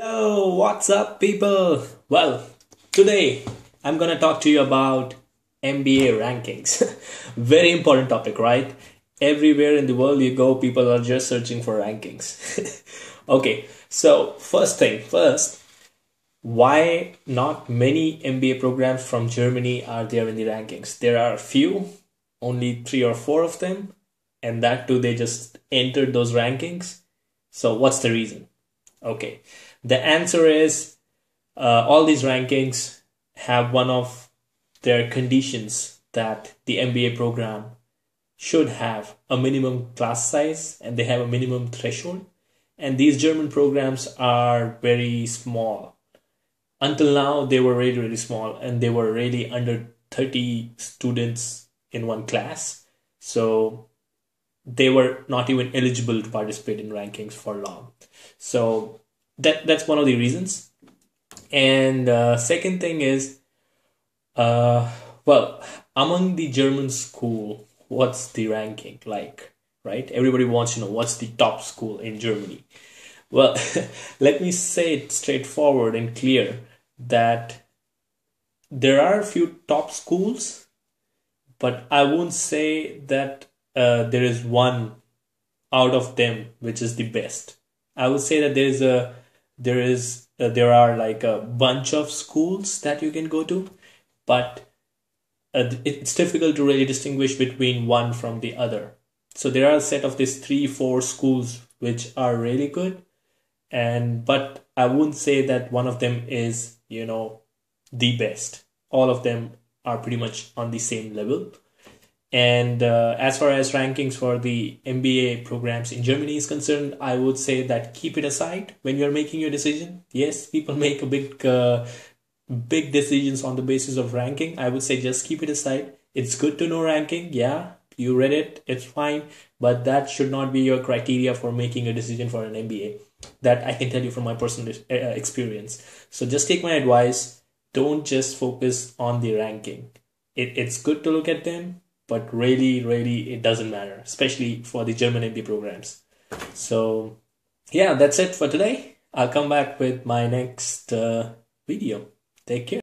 Hello, what's up, people? Well, today I'm gonna talk to you about MBA rankings. Very important topic, right? Everywhere in the world you go, people are just searching for rankings. Okay, so first thing first, why not many MBA programs from Germany are there in the rankings? There are few, only three or four of them, and that too they just entered those rankings. So what's the reason? Okay, the answer is all these rankings have one of their conditions that the MBA program should have a minimum class size and they have a minimum threshold. And these German programs are very small. Until now, they were really, really small and they were really under 30 students in one class. So they were not even eligible to participate in rankings for long. So that's one of the reasons. And second thing is, uh, well, among the German school, what's the ranking like, right? Everybody wants to know what's the top school in Germany. Well, let me say it straightforward and clear that there are a few top schools, but I won't say that there is one out of them which is the best. I would say that there are like a bunch of schools that you can go to, but it's difficult to really distinguish between one from the other. So there are a set of these three, four schools which are really good, and but I wouldn't say that one of them is, the best. All of them are pretty much on the same level. And as far as rankings for the MBA programs in Germany is concerned, I would say that keep it aside when you're making your decision. Yes, people make a big decisions on the basis of ranking. I would say just keep it aside. It's good to know ranking. Yeah, you read it, it's fine, but that should not be your criteria for making a decision for an MBA. That I can tell you from my personal experience. So just take my advice. Don't just focus on the ranking. It's good to look at them, but really, really, it doesn't matter, especially for the German MBA programs. So, yeah, that's it for today. I'll come back with my next video. Take care.